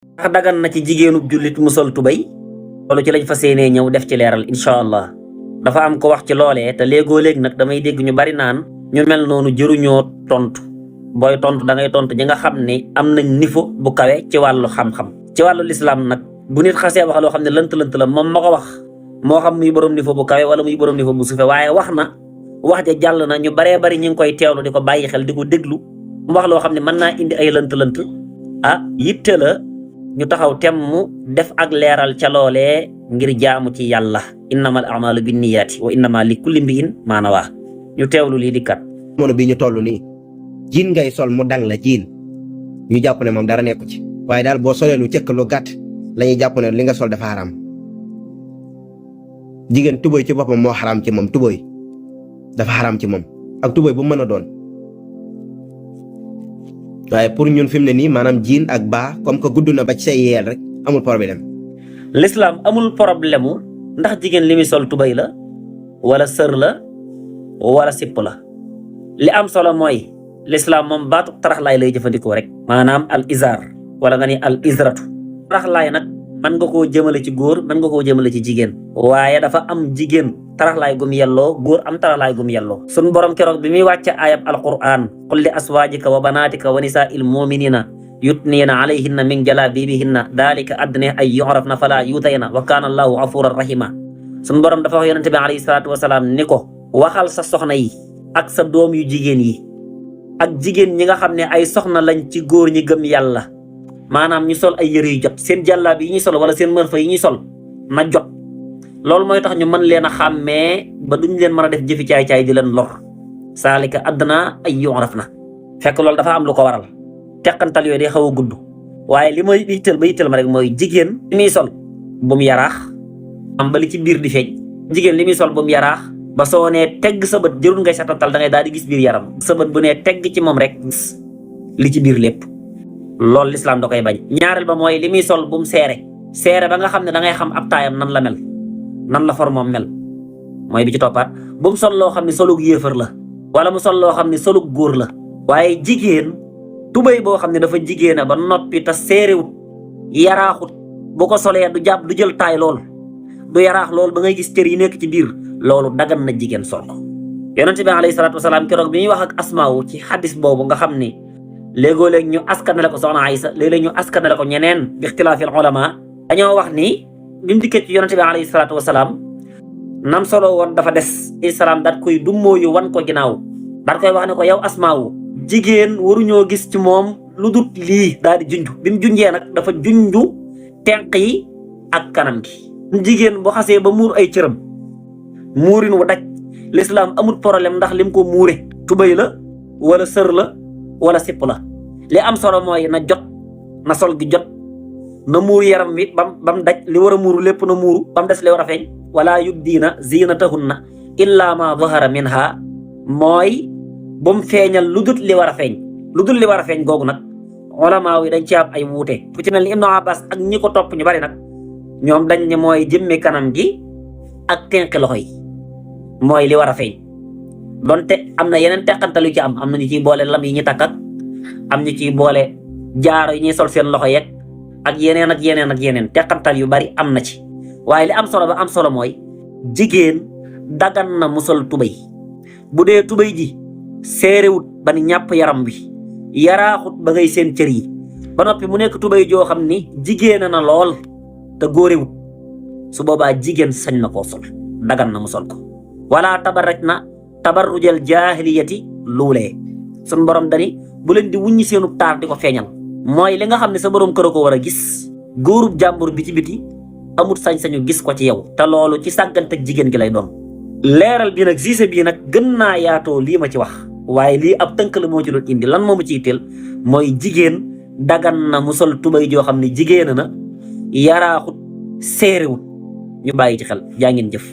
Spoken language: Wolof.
ndax dagan na ci jigéenub jullit mu sol tubay loolu ci lañ fas yéenee ñëw def ci leeral incha allah dafa am ko wax ci loolee te léegoo léeg nag damay dégg ñu bari naan ñu mel noonu jëruñoo tontu booy tontu da ngay tontu ñi nga xam ne am nañ niveau bu kawe ci wàllu xam-xam ci wàllu lislaam nag bu nit xasee wax loo xam ne lënt-lënt la moom ma ko wax moo xam muy borom niveau bu kawe wala muy borom niveau bu suufe waaye wax na wax ja jàll na ñu baree bari ñu ngi koy teewlu di ko bàyyi xel di ko déglu mu wax loo xam ne mën naa indi ay lënt-lënt yitte la ñu taxaw tem mu def ak leeral ca loolee ngir jaamu ci yàlla innamal a'malu binniyaati wa innama li kulli mbi'in maa nawaa ñu teewlu lii di kat mono bi ñu toll nii jiin ngay sol mu dang la jiin ñu jàpp ne moom dara nekku ci waaye daal boo solee lu cëkk lu gàtt la ñuy jàpp ne li nga sol dafa xaram jigéen tubóy ci boppam moo xaram ci moom tubóy dafa xaram ci moom ak tubóy bu mën a doon waaye pour ñun fi mu ne nii maanaam jiin ak baa comme que gudd na ba ci say yeel rek amul problème. l'islam amul problème mu ndax jigéen li muy sol tubay la wala sër la wala sipp la li am solo mooy l'islam moom baatu taraxlaay lay jëfandikoo rek maanaam al izar wala nga ni al izratu taraxlaay nag mën nga koo jëmale ci góor mën nga koo jëmale ci jigéen waaye dafa am jigéen taraxlaay gum yelloo góor am taraxlaay gum yelloo sun borom keroog bi muy wàcce ayab alquran qul li aswaajika wa banaatika wa nisaa'il mu'minina yutniina alayhinna min jalabibihinna dalika adna ay yu'rafna fala yutayna wa kana allahu ghafuran rahima sun borom dafa wax yonente bi alayhi salaatu wasalaam ni ko waxal sa soxna yi ak sa doom yu jigéen yi ak jigéen ñi nga xam ne ay soxna lañ ci góor ñi gëm yàlla maanaam ñu sol ay yëre yu jot seen jàllaab yi ñuy sol wala seen mërfa yi ñuy sol na jot loolu mooy tax ñu mën leen a xàmmee ba duñ leen mën a def jëfi caay-caay di leen lor saalika adna ay yu'raf na fekk loolu dafa am lu ko waral teqantal yooyu day xaw a gudd waaye li may itteel ba itteel ma rek mooy jigéen li muy sol bu mu yaraax am ba li ci biir di feeñ jigéen li muy sol bu mu yaraax ba soo nee tegg sa bët jërul ngay setantal da ngay daal di gis biir yaram sa bët bu nee tegg ci moom rek gis li ci biir lépp loolu lislaam da koy bañ ñaareel ba mooy li muy sol bu mu seere ba nga xam ne da ngay xam ab taayam nan la mel nan la for moom mel mooy bi ci toppaat bu mu sol loo xam ne solug yéefar la wala mu sol loo xam ne solug góor la waaye jigéen tubéy boo xam ne dafa jigéena ba noppi te seerewut yaraaxut bu ko solee du jàpp du jël taay lool du yaraax lool ba ngay gis cër yi nekk ci biir loolu dagan na jigéen sol ko yonente bi alayhi salaatu wasalaam keroog bi ñuy wax ak asmaawu ci xadis boobu nga xam ni léegoo-léeg ñu askanale ko soxna Aysa léeg-léeg ñu askanale ko ñeneen bi ixtilaafil ulama dañoo wax ni bi mu dikkee ci yonente bi alayhi salaatu wasalaam nam solo woon dafa des isalaam daat koy dummóoyu wan ko ginnaaw daat koy wax ne ko yow asmaawu jigéen waruñoo gis ci moom lu dut lii daal di junj bi mu junjee nag dafa junju tenq yi ak kanam gi jigéen bu xasee ba muur ay cëram muurin wu daj l'islam amul problème ndax lim ko muure tubay la wala sër la wala sipp la li am solo mooy na jot na sol gi jot na muur yaram wi bam daj li war a muuru lépp na muuru bam des li war a feeñ wala yubdiina zinatahunna illa ma zahara minha mooy bu mu feeñal lu dul li war a feeñ lu dul li war a feeñ googu nag ulama yi dañ ci am ay wuute fu ci mel ni Ibnu Abbas ak ñi ko topp ñu bari nag ñoom dañ ne mooy jëmmi kanam gi ak tenqi loxo yi mooy li war a feeñ donte am na yeneen teqantal yu ci am na ñu ciy boole lam yi ñu takk ak am ñu ciy boole jaaro yi ñuy sol seen loxo yeeg ak yeneen ak yeneen ak yeneen teqantal yu bari am na ci waaye li am solo ba am solo mooy jigéen dagan na mu sol tubay bu dee tubay ji seerewut ba ni ñàpp yaram wi yaraaxut ba ngay seen cër yi ba noppi mu nekk tubay joo xam ni jigéen na lool te góorewut su boobaa jigéen sañ na koo sol dagan na mu sol ko wala tabarraj na tabarrujal jaahiliyati luulee sun borom dani bu leen di wuññi seenu taar di ko feeñal mooy li nga xam ne sa borom kër ko war a gis góorub jàmbur bi ci biti amut sañ-sañu gis ko ci yow te loolu ci sàggante ak jigéen gi lay doon leeral bi nag siise bii nag gën naa yaatoo lii ma ci wax waaye lii ab tënk la moo ci doon indi lan moomu ciy teel mooy jigéen dagan na mu sol tubay joo xam ne jigéen na yaraaxut séeréwut ñu bàyyi ci xel jaa ngeen jëf